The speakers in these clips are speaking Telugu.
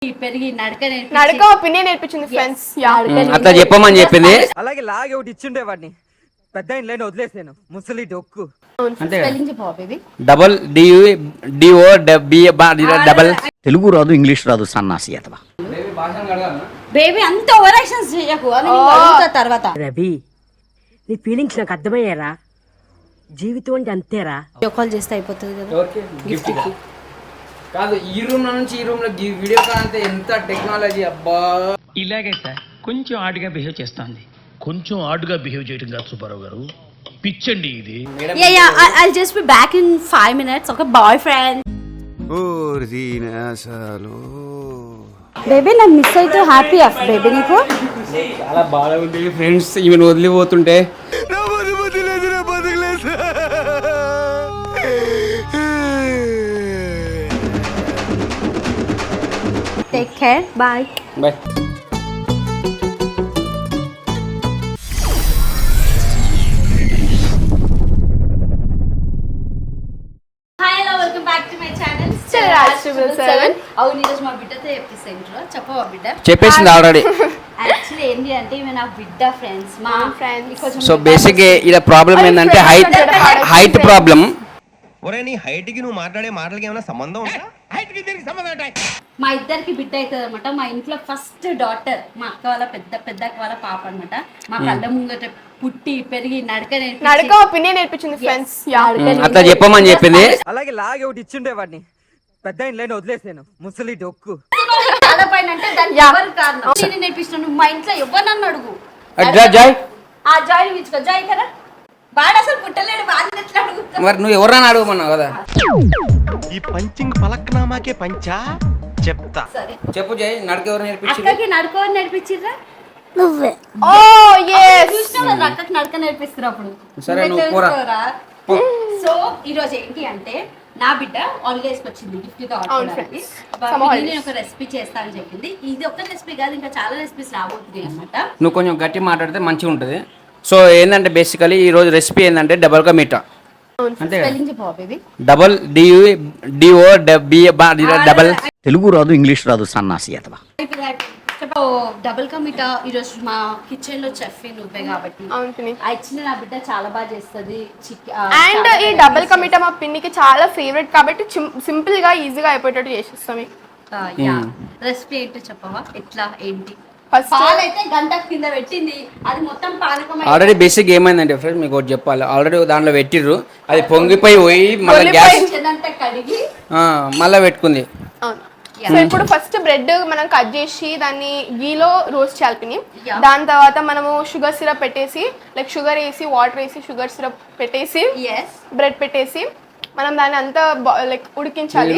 పెరిగి నడక ఒపీనియన్ నేర్పించింది ఫ్రెండ్స్. అట్లా చెప్పమని చెప్పింది. అలాగే లాగే ఒకటి ఇచ్చిండే వాడిని పెద్ద ఇంట్లో వదిలేసాను ముసలి డొక్కు. అంతే baby double DO double. Telugu రాదు ఇంగ్లీష్ రాదు సన్నాసి అతవా. బేబీ అంత ఓవర్ యాక్షన్స్ చేయకు అని నేను అడుగుతా తర్వాత. రవి నీ ఫీలింగ్స్ నాకు అర్థమయ్యారా, జీవితం అంటే అంతేరా. కాల్ చేస్తే అయిపోతుంది కదా గిఫ్ట్ కాదు. ఈ రూమ్ నుంచి ఈ రూమ్ లో వీడియో కాల్ అంటే ఎంత టెక్నాలజీ అబ్బా. ఇలాగే సార్ కొంచెం ఆడుగా బిహేవ్ చేస్తుంది. కొంచెం ఆడుగా బిహేవ్ చేయడం కాదు సుబ్బారావు గారు, పిచ్చండి ఇది. I'll just be back in 5 minutes. Okay, boyfriend. Baby నన్ను మిస్ అయితే హ్యాపీ ఆఫ్ బేబీ నీకు. చాలా బాగా ఉంది ఫ్రెండ్స్ ఈమెను వదిలిపోతుంటే. Take care, bye bye. చెప్పేసింది ఆల్రెడీ. యాక్చువల్లీ ఏంటి అంటే ఇవి నా బిడ్డ ఫ్రెండ్స్, మా ఫ్రెండ్స్. సో బేసిక్ ఇలా ప్రాబ్లం ఏంటంటే హైట్ ప్రాబ్లం. ఒరే నీ హైట్ కి నువ్వు మాట్లాడే మాటలకి ఏమైనా సంబంధం ఉందా? హైట్ కి దీనికి సంబంధం ఉంటాయి. మా ఇద్దరికి బిడ్డ అవుతుంది అనమాట. మా ఇంట్లో ఫస్ట్ డాటర్ మా అక్క వాళ్ళ పెద్ద అక్క వాళ్ళ పాప అనమాట. మా కళ్ళ ముంగట పుట్టి పెరిగి నడక ఒపీనియన్ నేర్పించింది ఫ్రెండ్స్. అట్లా చెప్పమని చెప్పింది. అలాగే లాగే ఒకటి ఇచ్చిండే వాడిని పెద్ద ఇంట్లో వదిలేసాను ముసలి డొక్కు. పైన అంటే దానికి ఎవరు కారణం నేను నేర్పిస్తున్నాను. మా ఇంట్లో ఎవరు నన్ను అడుగు. జాయ్ ఆ జాయ్ ఇచ్చుకో. జాయ్ కదా వాడు అసలు పుట్టలేడు, వాడిని ఎట్లా అడుగుతా. మరి నువ్వు ఎవరన్నా అడుగుమన్నావు కదా. ఈ పంచింగ్ పలక్నామాకే పంచా చెప్తా. సరే చెప్పు జై. నడక ఎవరు నేర్పించారు? అక్కకి నడుకోని నేర్పించిర్రా? నువ్వే. ఓ yes. చూసినా అక్కకి నడక నేర్పిస్తారు అప్పుడు. సరే నువ్వు పోరా. సో ఈ రోజు ఏంటి అంటే నా బిడ్డ హాలిడేస్ వచ్చింది గిఫ్ట్ గా ఆడుకోవడానికి. నేను ఒక రెసిపీ చేస్తానని చెప్పింది. ఇది ఒక రెసిపీ కాదు, ఇంకా చాలా రెసిపీస్ రాబోతుంది అన్నమాట. నువ్వు కొంచెం గట్టి మాట్లాడితే మంచిగా ఉంటుంది. సో ఏంటంటే బేసికలీ ఈ రోజు రెసిపీ ఏంటంటే డబల్ కా మీటా. అంతే డబల్ డిఓ డబల్. తెలుగు రాదు ఇంగ్లీష్ రాదు సన్నాసి అతవా. డబుల్ కా మీటా ఈరోజు మా కిచెన్ లో చెఫ్ నువ్వే కాబట్టి యాక్చువల్లీ నా బిడ్డ చాలా బాగా చేస్తుంది. అండ్ ఈ డబుల్ కా మీటా మా పిన్నికి చాలా ఫేవరెట్ కాబట్టి సింపుల్ గా ఈజీగా అయిపోయేటట్టు చేసేస్తాం. రెసిపీ ఏంటో చెప్పవా? ఎట్లా ఏంటి? ఫస్ట్ అయితే గంట కింద పెట్టింది, అది మొత్తం పానకం. ఆల్రెడీ బేసిక్ ఏమైందంటే ఫ్రెండ్స్ మీకు ఒకటి చెప్పాలి. ఆల్రెడీ దాంట్లో పెట్టిర్రు, అది పొంగిపోయి పోయి మళ్ళీ గ్యాస్ కడిగి మళ్ళీ పెట్టుకుంది. సో ఇప్పుడు ఫస్ట్ బ్రెడ్ మనం కట్ చేసి దాన్ని గీలో రోస్ట్ చేయాలి. దాని తర్వాత మనము షుగర్ సిరప్ పెట్టేసి లైక్ షుగర్ వేసి వాటర్ వేసి షుగర్ సిరప్ పెట్టేసి బ్రెడ్ పెట్టేసి మనం దాన్ని అంతా లైక్ ఉడికించాలి.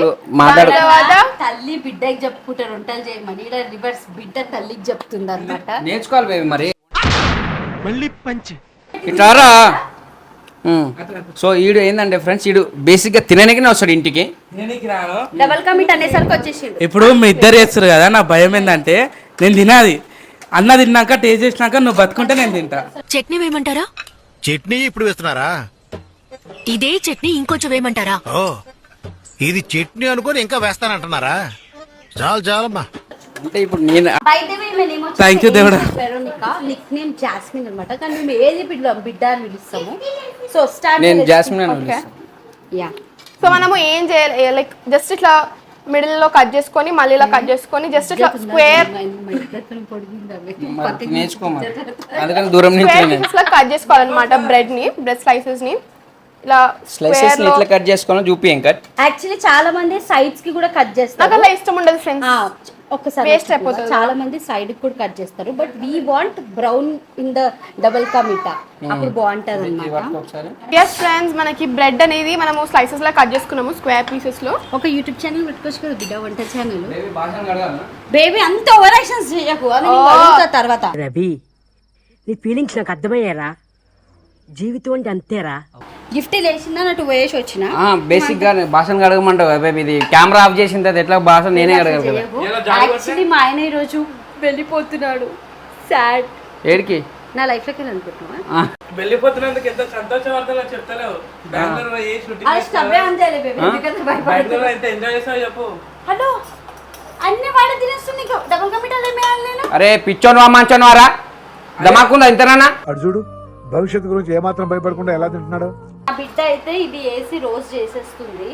తర్వాత తల్లి బిడ్డకి చెప్పుకుంటారు వంటలు చేయమని, ఇలా రివర్స్ బిడ్డ తల్లికి చెప్తుంది అనమాట. నేర్చుకోవాలి బేబీ మరి. మళ్ళీ పంచి ఇట్లారా. సో ఈడు ఏంటంటే ఫ్రెండ్స్ ఈడు బేసిక్ గా తినడానికి వస్తాడు ఇంటికి. డబల్ కా మీటా అనేసరికి వచ్చేసిండు. ఇప్పుడు మీ ఇద్దరు చేస్తారు కదా, నా భయం ఏంటంటే నేను తినాది అన్న తిన్నాక టేస్ట్ చేసినాక నువ్వు బతుకుంటే నేను తింటా. చట్నీ వేయమంటారా? చట్నీ ఇప్పుడు వేస్తున్నారా? ఇదే చట్నీ ఇంకొంచెం వేయమంటారా? ఓ ఇది చట్నీ అనుకుని ఇంకా వేస్తానంటున్నారా? చాలు చాలమ్మా. అంటే ఇప్పుడు నేను థ్యాంక్ యూ దేవుడా. నిక్ నేమ్ జాస్మిన్ అన్నమాట. కానీ మేము ఏది బిడ్డ అని పిలుస్తాము. సో స్టార్ట్ నేను జాస్మిన్ అని పిలుస్తాను. యా సో మనము ఏం చేయాలి లైక్ జస్ట్ ఇట్లా మిడిల్ లో కట్ చేసుకొని మళ్ళీ ఇలా కట్ చేసుకొని జస్ట్ ఇట్లా స్క్వేర్ నేర్చుకోమని అందుకని దూరం నుంచి పీసెస్ లా కట్ చేసుకోవాలన్నమాట. బ్రెడ్ స్లైసెస్ ని ఇలా స్లైసెస్ ని ఇట్లా కట్ చేసుకోవాలని చూపియం కట్. యాక్చువల్లీ చాలా మంది సైడ్స్ కి కూడా కట్ చేస్తారు. నాకు అలా ఇష్టం ఉండదు ఫ్రెండ్స్, ఒక్కసారి వేస్ట్ అయిపోతుంది. చాలా మంది సైడ్ కి కూడా కట్ చేస్తారు. But we want brown in the double కా మీటా, అప్పుడు బాగుంటది అన్నమాట. yes ఫ్రెండ్స్, మనకి బ్రెడ్ అనేది మనము స్లైసెస్ లా కట్ చేసుకున్నాము స్క్వేర్ పీసెస్ లో. ఒక యూట్యూబ్ ఛానల్ పెట్టుకోవచ్చు కదా బిడ్డ, వంట ఛానల్. బేబీ అంత ఓవర్ యాక్షన్స్ చేయకు అని నేను అడుగుతా తర్వాత. రవి నీ ఫీలింగ్స్ నాకు అర్థమయ్యారా, జీవితం అంటే అంతేరా. గిఫ్ట్ లేచిందా నటు వేసి వచ్చిన బేసిక్ గా భాషను అడగమంటావు బేబీ. ఇది కెమెరా ఆఫ్ చేసిన తర్వాత ఎట్లా భాష నేనే అడగాలి కదా. యాక్చువల్లీ మా ఆయన ఈ రోజు వెళ్ళిపోతున్నాడు. సాడ్. ఏడికి? నా లైఫ్ లోకి అనుకుంటున్నా వెళ్ళిపోతున్నందుకు ఎంత సంతోషపడతానో చెప్తలేవు. బెంగళూరు పోయి షూటింగ్ బేబీ ఎంత ఎంజాయ్ చేసావు చెప్పు. హలో అన్ని వాడే తినేస్తుంది డబుల్ కమిటాలు ఏమేయాలి నేను? అరే పిచ్చోను మంచోను వారా దమాకుందా ఇంతనా అటు చూడు భవిష్యత్తు గురించి ఏమాత్రం భయపడకుండా ఎలా తింటున్నాడు. ఆ బిడ్డ అయితే ఇది వేసి రోస్ట్ చేసేస్తుంది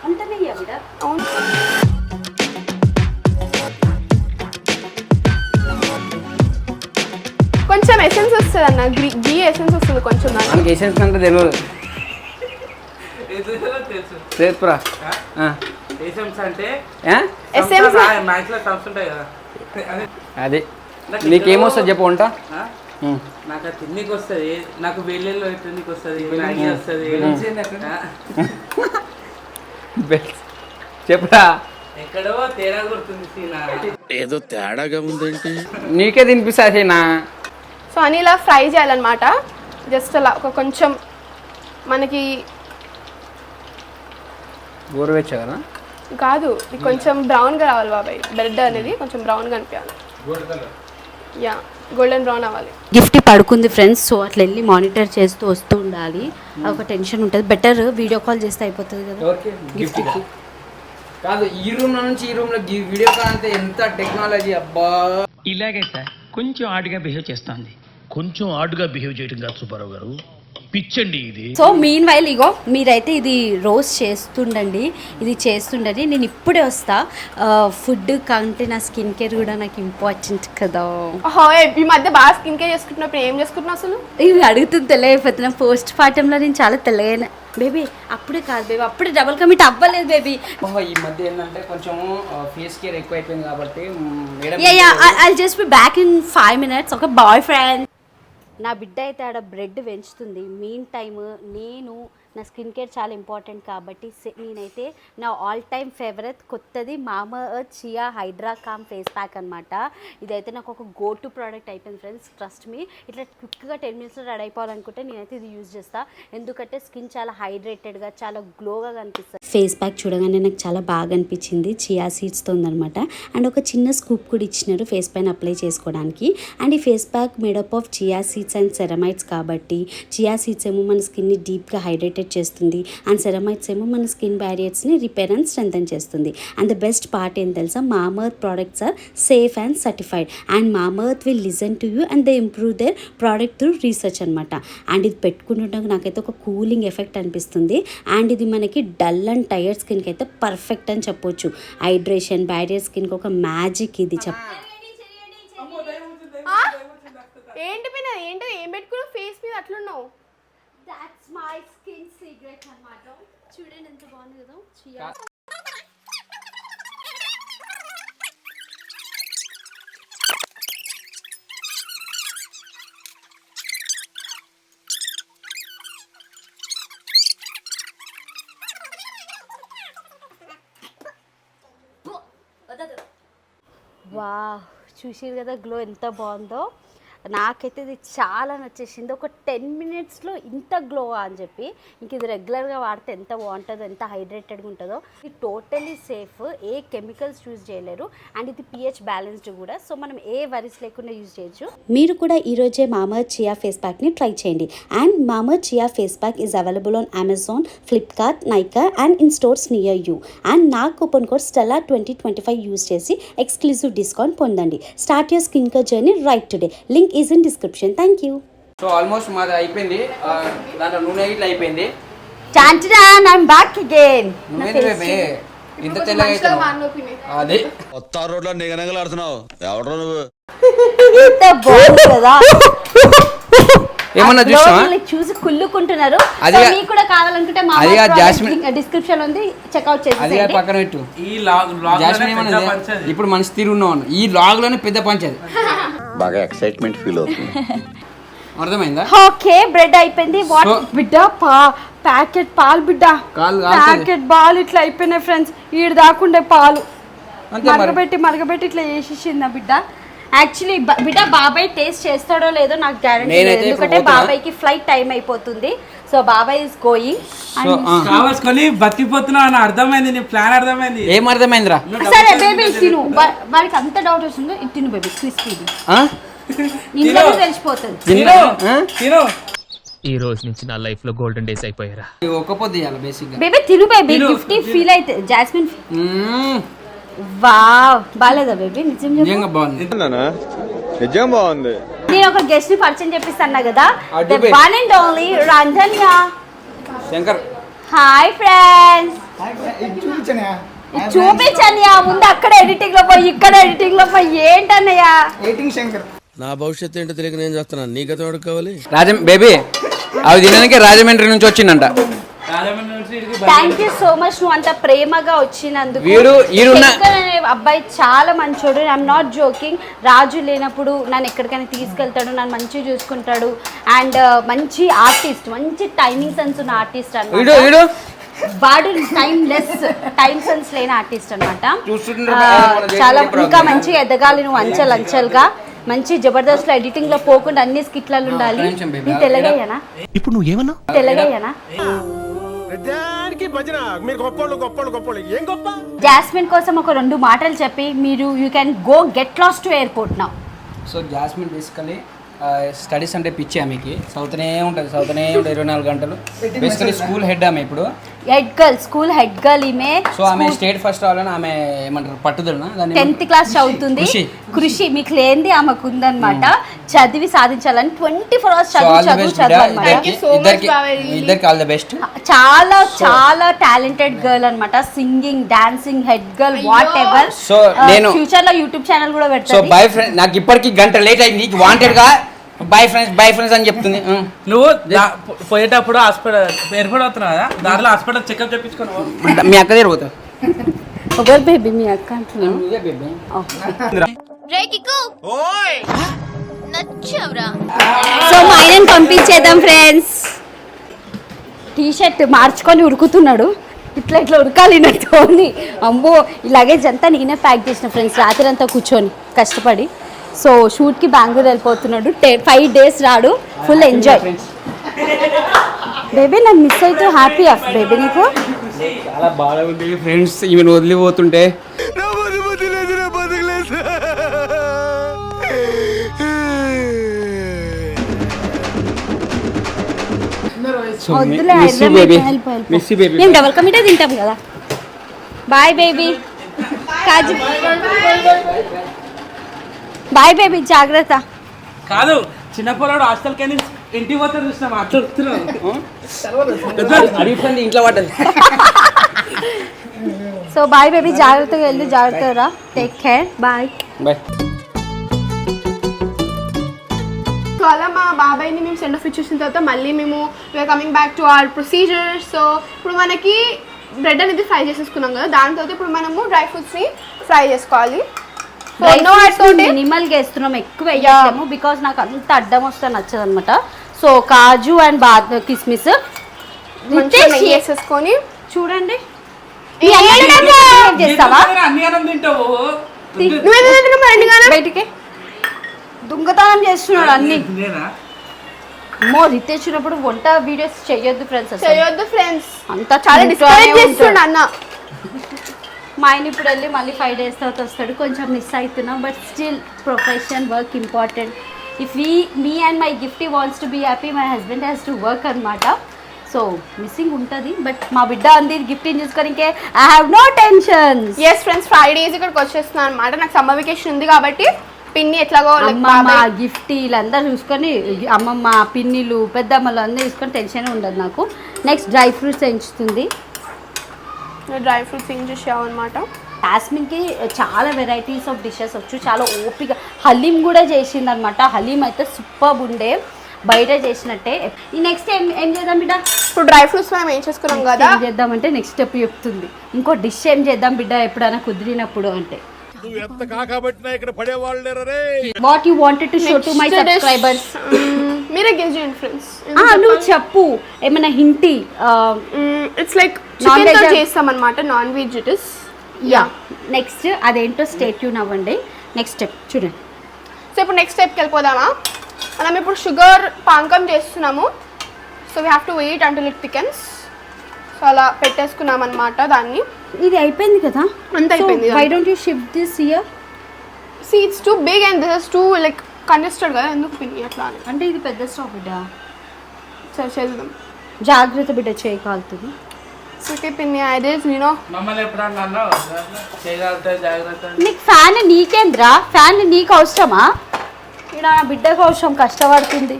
అంటనే బిడ్డ. అవును. కొంచెం ఎసెన్స్ వస్తుంది అన్న, గీ ఎసెన్స్ వస్తుంది కొంచెం. మనకి ఎసెన్స్ అంటే తెలియదు. తెలుసు తెలుపురా ఎసెన్స్ అంటే ఎసెన్స్ మ్యాక్స్ లో టమ్స్ ఉంటాయి కదా అదే. నీకేమొస్తుంది చెప్పు వంట? నాకు తిన్నికి వస్తుంది, నాకు వెల్లుల్లి తిన్నికి వస్తుంది, మ్యాగీ వస్తుంది. చెప్పురా. ఎక్కడో తేడా కొడుతుంది సీనా. ఏదో తేడాగా ఉందేంటి? నీకే తినిపిస్తా నా. సో అని ఇలా ఫ్రై చేయాలన్నమాట. జస్ట్ అలా ఒక కొంచెం మనకి గోరువెచ్చ కదా కాదు, ఇది కొంచెం బ్రౌన్గా రావాలి బాబాయ్. బ్రెడ్ అనేది కొంచెం బ్రౌన్గా అనిపించాలి. యా, గోల్డెన్ బ్రౌన్ అవ్వాలి. గిఫ్ట్ పడుకుంది ఫ్రెండ్స్, సో అట్లా వెళ్ళి మానిటర్ చేస్తూ వస్తూ ఉండాలి. ఒక టెన్షన్ ఉంటుంది. బెటర్ వీడియో కాల్ చేస్తే అయిపోతుంది కదా గిఫ్ట్కి. కాదు ఈ రూమ్ నుంచి ఈ రూమ్ లో వీడియో కాల్ అంటే ఎంత టెక్నాలజీ అబ్బా. ఇలాగే సార్ కొంచెం ఆడుగా బిహేవ్ చేస్తుంది. కొంచెం ఆడుగా బిహేవ్ చేయడం కాదు సుబ్బారావు గారు, పిచ్చండి ఇది. సో మీన్ వైల్ ఇగో మీరైతే ఇది రోస్ట్ చేస్తుండండి, ఇది చేస్తుండండి. నేను ఇప్పుడే వస్తా. ఫుడ్ కంటే నా స్కిన్ కేర్ కూడా నాకు ఇంపార్టెంట్ కదా. ఈ మధ్య బాగా స్కిన్ కేర్ చేసుకుంటున్నప్పుడు ఏం చేసుకుంటున్నావు అసలు? ఇవి అడుగుతుంది తెల్లగైపోతున్నా. పోస్ట్ పార్టంలో నేను చాలా తెల్లగైనా బేబీ. అప్పుడే కాదు బేబీ, అప్పుడే డబుల్ కమిట్ అవ్వలేదు బేబీ. ఈ మధ్య ఏంటంటే కొంచెం ఫేస్ కేర్ ఎక్కువ అయిపోయింది కాబట్టి I just be back in 5 minutes. ఒక బాయ్ ఫ్రెండ్ నా బిడ్డ అయితే ఆడ బ్రెడ్ పెంచుతుంది. మీన్ టైమ్ నేను నా స్కిన్ కేర్ చాలా ఇంపార్టెంట్ కాబట్టి నేనైతే నా ఆల్ టైమ్ ఫేవరెట్ కొత్తది Mamaearth chia hydra calm face pack అనమాట. ఇదైతే నాకు ఒక గో టు ప్రోడక్ట్ అయిపోయింది ఫ్రెండ్స్. ట్రస్ట్ మీ, ఇట్లా క్విక్గా 10 minutesలో రెడీ అయిపోవాలనుకుంటే నేనైతే ఇది యూజ్ చేస్తాను. ఎందుకంటే స్కిన్ చాలా హైడ్రేటెడ్గా చాలా గ్లోగా కనిపిస్తుంది. ఫేస్ ప్యాక్ చూడగానే నాకు చాలా బాగా అనిపించింది. చియా సీడ్స్తో ఉందనమాట. అండ్ ఒక చిన్న స్కూప్ కూడా ఇచ్చినారు ఫేస్ పైన అప్లై చేసుకోవడానికి. అండ్ ఈ face pack made up of chia seeds and ceramides కాబట్టి చియా సీడ్స్ ఏమో మన స్కిన్ని డీప్గా హైడ్రేటెడ్ చేస్తుంది, అండ్ సెరమైడ్స్ ఏమో మన స్కిన్ బ్యారియర్స్ని రిపేర్ అండ్ స్ట్రెంథన్ చేస్తుంది. అండ్ ద బెస్ట్ పార్ట్ ఏం తెలుసా, Mamaearth products are safe and certified and Mamaearth will listen to you and they improve their product through research అనమాట. అండ్ ఇది పెట్టుకుంటుండగా నాకైతే ఒక కూలింగ్ ఎఫెక్ట్ అనిపిస్తుంది. అండ్ ఇది మనకి డల్ అండ్ టైర్డ్ స్కిన్కి అయితే పర్ఫెక్ట్ అని చెప్పొచ్చు. హైడ్రేషన్ బ్యారియర్ స్కిన్కి ఒక మ్యాజిక్ ఇది ఏంటి పిన్న, ఏంటి ఏం పెట్టుకున్నావు ఫేస్ మీద అట్లున్నావు? That's my skin secret అన్నమాట. చూడండి ఎంత బాగుంది కదా చియా. వావ్, చూసిరు కదా గ్లో ఎంత బాగుందో. నాకైతే ఇది చాలా నచ్చేసింది. ఒక 10 minutesలో ఇంత గ్లో అని చెప్పి. ఇంక ఇది రెగ్యులర్గా వాడితే ఎంత బాగుంటుందో, ఎంత హైడ్రేటెడ్గా ఉంటుందో. ఇది టోటలీ సేఫ్, ఏ కెమికల్స్ యూజ్ చేయలేరు. అండ్ ఇది pH బ్యాలెన్స్డ్ కూడా, సో మనం ఏ వరీస్ లేకుండా యూజ్ చేయొచ్చు. మీరు కూడా ఈరోజే మామా ఎర్త్ చియా ఫేస్ ప్యాక్ని ట్రై చేయండి. And Mamaearth chia face pack is available on Amazon, Flipkart, Nykaa and in stores near you. And నా కూపన్ కోడ్ స్టెల్లా 2025 యూజ్ చేసి ఎక్స్క్లూజివ్ డిస్కౌంట్ పొందండి. Start your skin care journey right today. Link is in description. Thank you. So almost మాది అయిపోయింది. దాంట్లో నూనె ఇట్లా అయిపోయింది. Chantiran, I'm back again. నువ్వేంది బేబీ ఇంత తెల్లగా అవుతున్నావు? అది కొత్త రోడ్లో నిగనగలాడుతున్నావు. ఎవడో నువ్వు? ఇంత బాగుంది కదా. ఏమన్నా చూసావా? చూసి కుళ్ళుకుంటున్నారు. అది మీకు కూడా కావాలనుకుంటే మా డిస్క్రిప్షన్ ఉంది, చెక్అవుట్ చేసి. అది పక్కన పెట్టు. ఈ లాగ్ జాస్మిన్ ఏమన్నా ఇప్పుడు మనిషి తిరుగున్నావు. ఈ లాగ్ లోనే పెద్ద పంచది. బాగా ఎక్సైట్మెంట్ ఫీల్ అవుతుంది. అర్థమైందా? ఓకే, బ్రెడ్ అయిపోయింది. వాట్ బిడ్డ ప్యాకెట్ పాలు బిడ్డ, ప్యాకెట్ పాలు ఇట్లా అయిపోయినాయి ఫ్రెండ్స్. ఈడు దాకుండే పాలు మరగబెట్టి ఇట్లా చేసేసింది బిడ్డ. యాక్చువల్లీ బిడ్డ బాబాయ్ టేస్ట్ చేస్తాడో లేదో నాకు గ్యారెంటీ లేదు, ఎందుకంటే బాబాయ్కి ఫ్లైట్ టైం అయిపోతుంది. సో బాబాయ్ ఇస్ గోయింగ్. కావాల్సుకొని బతికిపోతున్నావు అని అర్థమైంది. నీ ప్లాన్ అర్థమైంది. ఏం అర్థమైందిరా? సరే బేబీ తిను, వాడికి అంత డౌట్ వస్తుందో ఇది తిను బేబీ. క్రిస్పీ ఇంట్లో తెలిసిపోతుంది. ఈ రోజు నుంచి నా లైఫ్ లో గోల్డెన్ డేస్ అయిపోయారా. ఒక్క పొద్దు ఇవ్వాలి బేసిక్ గా. బేబీ తిను బేబీ, గిఫ్ట్ ఫీల్ అయితే జాస్మిన్. వావ్, బాలేదా బేబీ? నిజం చెప్పు. నిజంగా బాగుంది. నిజం బాగుంది. నేను ఒక గెస్ట్ ని పరిచయం చేపిస్తాను కదా, ఆ, the చూపి. one and only Ranjanya. Shankar hi friends. చూపించన్నయ్య, ముందు అక్కడ ఎడిటింగ్ లో పోయి ఇక్కడ ఎడిటింగ్ లో పోయి ఏంటన్నయ్య? నా భవిష్యత్తు ఏంటో తెలియక నేను చేస్తున్నాను నీ గతం ఎవరికి కావాలి బేబీ అవి తినడానికి రాజమండ్రి నుంచి వచ్చిందంట. థ్యాంక్ యూ సో మచ్, నువ్వు అంత ప్రేమగా వచ్చినందుకు. వీరున్న శంకర్ అనే అబ్బాయి చాలా మంచోడు, ఐఎమ్ నాట్ జోకింగ్. రాజు లేనప్పుడు నన్ను ఎక్కడికైనా తీసుకెళ్తాడు, నన్ను మంచిగా చూసుకుంటాడు. అండ్ మంచి ఆర్టిస్ట్, మంచి టైమింగ్ సెన్స్ ఉన్న ఆర్టిస్ట్ అన్నమాట. వాడు టైం సెన్స్ లేని ఆర్టిస్ట్ అనమాట. చాలా ఇంకా మంచిగా ఎదగాలి నువ్వు, అంచెలుగా మంచి జబర్దస్త్ లో ఎడిటింగ్ లో పోకుండా అన్ని స్కిట్లలో ఉండాలి. నీ తెలుగయ్యానా? ఇప్పుడు నువ్వు ఏమన్నా తెలుగయ్యానా? జాస్మిన్ కోసం ఒక 2 మాటలు చెప్పి మీరు you can go get lost to airport now. So jasmine basically studies అంటే పిచ్చి ఆమెకి, చదువుతూనే ఉంటుంది 24 గంటలు. బేసికలీ స్కూల్ హెడ్ ఆమె ఇప్పుడు, స్కూల్ హెడ్ గర్ల్ ఈమె. సో ఆమె స్టేట్ ఫస్ట్ రావాలని ఆమె ఏమంటారు పట్టుదల. 10th క్లాస్ చదువుతుంది. కృషి మీకు లేనిది ఆమెకు ఉందన్నమాట. చదివి సాధించాలని 24 hours చదువు అనమాట. ఇద్దరికి ఆల్ ది బెస్ట్. చాలా చాలా టాలెంటెడ్ గర్ల్ అన్నమాట. Singing, dancing, head girl, what ever. So నేను ఫ్యూచర్ లో యూట్యూబ్ ఛానల్ కూడా సో పెడతాను. బై ఫ్రెండ్, నాకు ఇప్పటికి గంట లేట్ అయింది. వాంటెడ్ గా బై ఫ్రెండ్స్ అని చెప్తుంది. నువ్వు పోయేటప్పుడు హాస్పిటల్ ఎయిర్పోర్ట్ అవుతున్నావు కదా, దాంట్లో హాస్పిటల్ చెకప్ చేయించుకున్నావు. మీ అక్క తిరుగుతా ఎవరు బేబీ? మీ అక్క అంటున్నాను. సో మా ఆయనని పంపించేద్దాం ఫ్రెండ్స్. టీ షర్ట్ మార్చుకొని ఉరుకుతున్నాడు. ఇట్లా ఉరకాలి నోని. అమ్మో, ఈ లగేజ్ అంతా నేనే ప్యాక్ చేసిన ఫ్రెండ్స్, రాత్రి అంతా కూర్చొని కష్టపడి. సో షూట్కి బెంగళూరు వెళ్ళిపోతున్నాడు. 5 days రాడు. Full enjoy. బేబీ నన్ను మిస్ అయితే హ్యాపీ ఆఫ్ బేబీ నీకు? చాలా బాగుంది ఫ్రెండ్స్, ఈమెను వదిలిపోతుంటే. వద్దులే, మేము డబల్ కమిటే తింటాం కదా. Bye baby. కాజు బాయ్ బేబీ, జాగ్రత్త. కాదు, చిన్నపిల్లడు హాస్టల్కి వెళ్ళి ఇంటికి పోతారు చూసినాం, అట్లా అడిగిపోయింది ఇంట్లో పడ్డది. సో బాయ్ బేబీ, జాగ్రత్తగా వెళ్ళి జాగ్రత్తగా రా. Take care. Bye bye. So అలా మా బాబాయ్ని మేము సెండ్ ఆఫ్ ఇచ్చేసిన తర్వాత మళ్ళీ మేము we are coming back to our procedure. So ఇప్పుడు మనకి బ్రెడ్ అనేది ఫ్రై చేసేసుకున్నాం కదా, దాని తర్వాత ఇప్పుడు మనము డ్రై ఫ్రూట్స్ని ఫ్రై చేసుకోవాలి. మినిమల్ గా వేస్తున్నాం, ఎక్కువ వేయము బికాస్ నాకు అంత అడ్డం వస్తే నచ్చదు అనమాట. సో కాజు అండ్ కిస్మిస్ వేసేసుకొని చూడండి. చేస్తావా? అన్ని అన్నం తింటావు బయటికి దొంగతనం చేస్తున్నాడు అన్ని. అమ్మో, రితేష్ ఉన్నప్పుడు వంట వీడియోస్ చేయొద్దు ఫ్రెండ్స్, అంతా చాలా డిస్కరేజ్ చేస్తున్నాడు అన్న. మా ఆయన ఇప్పుడు వెళ్ళి మళ్ళీ 5 days తర్వాత వస్తాడు. కొంచెం మిస్ అవుతున్నాం, but still profession work important. If me and my Gifty wants to be happy, my husband has to work అనమాట. సో మిస్సింగ్ ఉంటుంది, బట్ మా బిడ్డ అంది గిఫ్ట్ని చూసుకొని ఇంకే I have no tension. Yes friends, 5 days ఇక్కడికి వచ్చేస్తున్నాను అనమాట. నాకు సమ్మర్ వెకేషన్ ఉంది కాబట్టి పిన్ని ఎట్లాగో అమ్మమ్మ గిఫ్ట్ వీళ్ళందరూ చూసుకొని, అమ్మమ్మ పిన్నిలు పెద్దమ్మలు అందరూ చూసుకొని టెన్షన్ ఉండదు నాకు. నెక్స్ట్ డ్రై ఫ్రూట్స్ ఎంచుతుంది. డ్రై ఫ్రూట్స్ ఏం చేసావు అనమాట. జాస్మిన్కి చాలా వెరైటీస్ ఆఫ్ డిషెస్ వచ్చు, చాలా ఓపిక. హలీం కూడా చేసింది అనమాట. హలీం అయితే సూపర్ ఉండే, బయట చేసినట్టే. ఈ నెక్స్ట్ ఏం చేద్దాం బిడ్డ? ఇప్పుడు డ్రై ఫ్రూట్స్ మనం ఏం చేసుకున్నాం కదా, ఏం చేద్దామంటే నెక్స్ట్ స్టెప్ చెప్తుంది. ఇంకో డిష్ ఏం చేద్దాం బిడ్డ ఎప్పుడైనా కుదిరినప్పుడు అంటే. What you wanted to show to my subscribers? మీరే గెస్ చేయండి ఫ్రెండ్స్. నువ్వు చెప్పు ఏమైనా హింటీ. ఇట్స్ లైక్ చికెన్ తో చేస్తాం అన్నమాట, non veg it is. Yeah, next అదేంటో స్టే ట్యూన్ అవ్వండి. నెక్స్ట్ స్టెప్ చూడండి. సో ఇప్పుడు నెక్స్ట్ స్టెప్కి వెళ్ళిపోదామా? మనం ఇప్పుడు షుగర్ పానకం చేస్తున్నాము. So we have to wait until it thickens. So అలా పెట్టేసుకున్నాం అనమాట దాన్ని. ఇది అయిపోయింది కదా, అంత అయిపోయింది. Why don't you shift this here? See it's too big and this is too like congested కదా, ఎందుకు పిన్ని అట్లా అని. అంటే ఇది పెద్ద స్టవ్ బిడ్డ. సరే చేద్దాం. జాగ్రత్త బిడ్డ, చేయి కాలుతుంది. ఓకే పిన్ని ఐ డిడ్ యు నో. మమ్మల్ని ఎప్పుడన్నా అన్నావు చేయగలుగుతా జాగ్రత్త నీకు ఫ్యాన్ నీకేంద్రా, ఫ్యాన్ నీకు అవసరమా? ఇక్కడ నా బిడ్డకు అవసరం, కష్టపడుతుంది.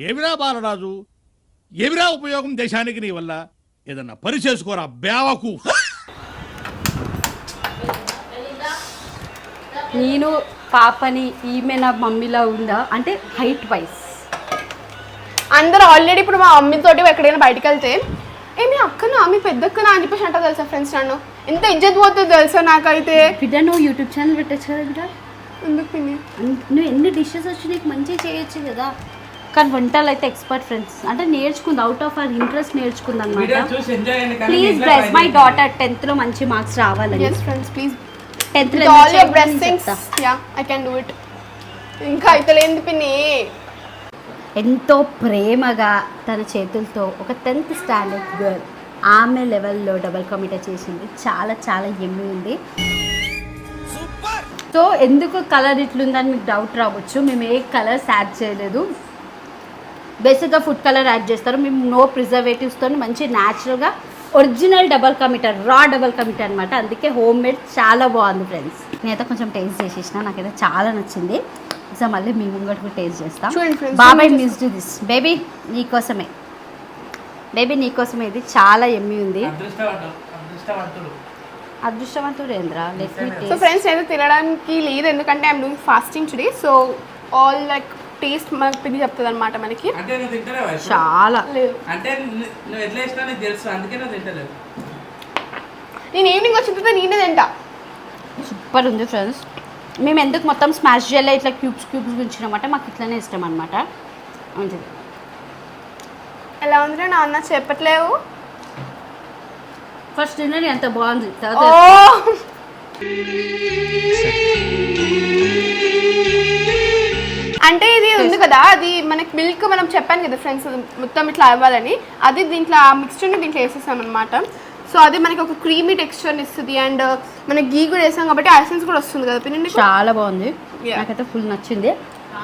ఏమిరా బాలరాజు, ఏమిరా ఉపయోగం దేశానికి నీ వల్ల? ఏదన్నా పని చేసుకోరా బేవకు. నేను పాపని ఈమె నా మమ్మీలా ఉందా అంటే హైట్ వైజ్? అందరూ ఆల్రెడీ ఇప్పుడు మా మమ్మీతోటి ఎక్కడైనా బయటకు వెళ్తే ఏమి అక్కనా మీ పెద్దక్కనా అని చెప్పేసి అంటారు తెలుసా ఫ్రెండ్స్. నన్ను ఎంత ఇజ్జత్ పోతుంది తెలుసా నాకైతే. బిడ్డ నువ్వు యూట్యూబ్ ఛానల్ పెట్టచ్చు కదా బిడ్డ. ఎందుకు పిన్ని? నువ్వు ఎన్ని డిషెస్ వచ్చి నీకు మంచిగా చేయొచ్చు కదా. కానీ వంటలు అయితే ఎక్స్పర్ట్ ఫ్రెండ్స్, అంటే నేర్చుకుంది, అవుట్ ఆఫ్ అవర్ ఇంట్రెస్ట్ నేర్చుకుంది అనమాట. చూసి ఎంజాయ్ చేయండి కానీ ప్లీజ్ ఇంట్లో బ్లెస్ try మై చేయండి. డాటర్, 10th లో మంచి మార్క్స్ రావాలని. Yes friends please 10th with all your blessings yeah I can do it. ఇంకా అయితే లేదు పిన్ని. ఎంతో ప్రేమగా తన చేతులతో ఒక 10th స్టాండర్డ్ గర్ల్ ఆమె లెవెల్లో డబల్ కమిటా చేసింది. చాలా చాలా ఎమ్మి ఉంది. సో ఎందుకు కలర్ ఇట్లుందని మీకు డౌట్ రావచ్చు. మేము ఏ కలర్స్ యాడ్ చేయలేదు, బేసిక్గా ఫుడ్ కలర్ యాడ్ చేస్తారు. మేము నో ప్రిజర్వేటివ్స్తో మంచి న్యాచురల్గా ఒరిజినల్ డబల్ కమిటర్, రా డబల్ కమిటర్ అనమాట. అందుకే హోమ్ మేడ్ చాలా బాగుంది ఫ్రెండ్స్. నేనైతే కొంచెం టేస్ట్ చేసేసిన, నాకైతే చాలా నచ్చింది. సో మళ్ళీ మీ ముంగట కూడా టేస్ట్ చేస్తాం. చూడండి friends, బాబాయ్ మిస్ డు దిస్ బేబీ, నీకోసమే బేబీ, నీకోసమే. ఇది చాలా ఎమ్మి ఉంది. అదృష్టవంతుడు ఏంద్రా. Let me so taste. Friends నేను తినడానికి లేదు ఎందుకంటే I'm doing fasting today. So all like taste మన పిన్ని చెప్తుంది అనమాట మనకి. అంటే నువ్వు తింటలేవా ఇప్పుడు? చాలా లేదు అంటే నువ్వు ఎట్లా వేసినా నీకు తెలుసు, అందుకే నువ్వు తింటలేవు. నేను ఈవినింగ్ వచ్చిన తర్వాత నేనే తింటా. సూపర్ ఉంది ఫ్రెండ్స్. మేము ఎందుకు మొత్తం స్మాష్ చేయాలి ఇట్లా క్యూబ్స్ గురించినమాట, మాకు ఇట్లానే ఇష్టం అనమాట. మంచిది. ఎలా ఉంది నాన్న చెప్పట్లేవు. ఫస్ట్ తిన్నది ఎంత బాగుంది. ఓ అంటే ఇది ఉంది కదా, అది మనకి మిల్క్ మనం చెప్పాను కదా ఫ్రెండ్స్ మొత్తం ఇట్లా అవ్వాలని, అది దీంట్లో మిక్స్చర్ని దీంట్లో వేసేసాం అనమాట. సో అది మనకి ఒక క్రీమీ టెక్స్చర్ని ఇస్తుంది. అండ్ మనకి గీ కూడా వేసాం కాబట్టి ఐసెన్స్ కూడా వస్తుంది కదా పిన్ని. చాలా బాగుంది, Yeah. నాకైతే ఫుల్ నచ్చింది.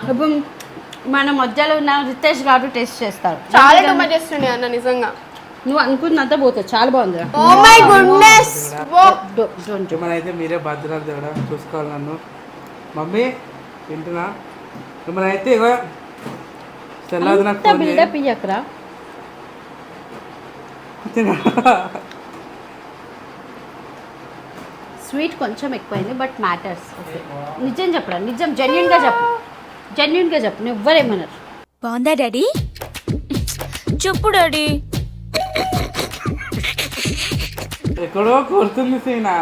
ఇప్పుడు మన మధ్యలో ఉన్న రితేష్ గారు టేస్ట్ చేస్తారు. చాలా టూమచ్ చేస్తుండే అన్న నిజంగా. నువ్వు అనుకున్నంత పోతుంది. చాలా బాగుంది. Oh my goodness. అయితే మీరే బాధ్యత దేవుడా చూసుకోవాలి నన్ను. మమ్మీ వింటున్నా మిమ్మల్ని అయితే ఇగో తెల్లది నాకు ఫోన్ చేయి. బిల్డప్ ఇయ్యకరా. స్వీట్ కొంచెం ఎక్కువైంది బట్ మ్యాటర్స్. నిజం చెప్పరా, నిజం జెన్యున్గా చెప్పు, జెన్యున్గా చెప్పు. నువ్వు ఎవ్వరేమన్నారు? బాగుందా డాడీ? చెప్పు డాడీ. ఎక్కడో కొడుతుంది సీనా.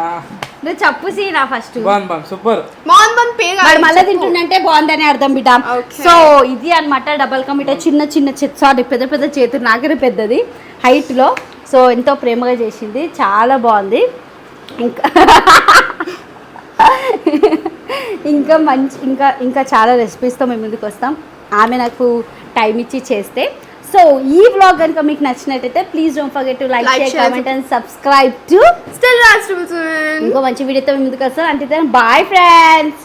నువ్వు చెప్పు సీనా ఫస్ట్. బాగుంది సూపర్. మాన్ బన్ పే వాడు మళ్ళీ తింటుండంటే బాగుందని అర్థం బిడ్డ. Okay. సో ఇది అన్నమాట డబల్ కమిటా. చిన్న చిన్న సారీ పెద్ద పెద్ద చేతులు, నాకనే పెద్దది హైట్లో. సో ఎంతో ప్రేమగా చేసింది, చాలా బాగుంది. ఇంకా ఇంకా మంచి ఇంకా ఇంకా చాలా రెసిపీస్తో మేము ముందుకు వస్తాం. ఆమె నాకు టైం ఇచ్చి చేస్తే. సో ఈ వ్లాగ్ కనుక మీకు నచ్చినట్టయితే please don't forget to like, share, comment and subscribe to still Raj. ఇంకో మంచి వీడియోతో ముందుకు వస్తాం. అంటే బాయ్ ఫ్రెండ్స్.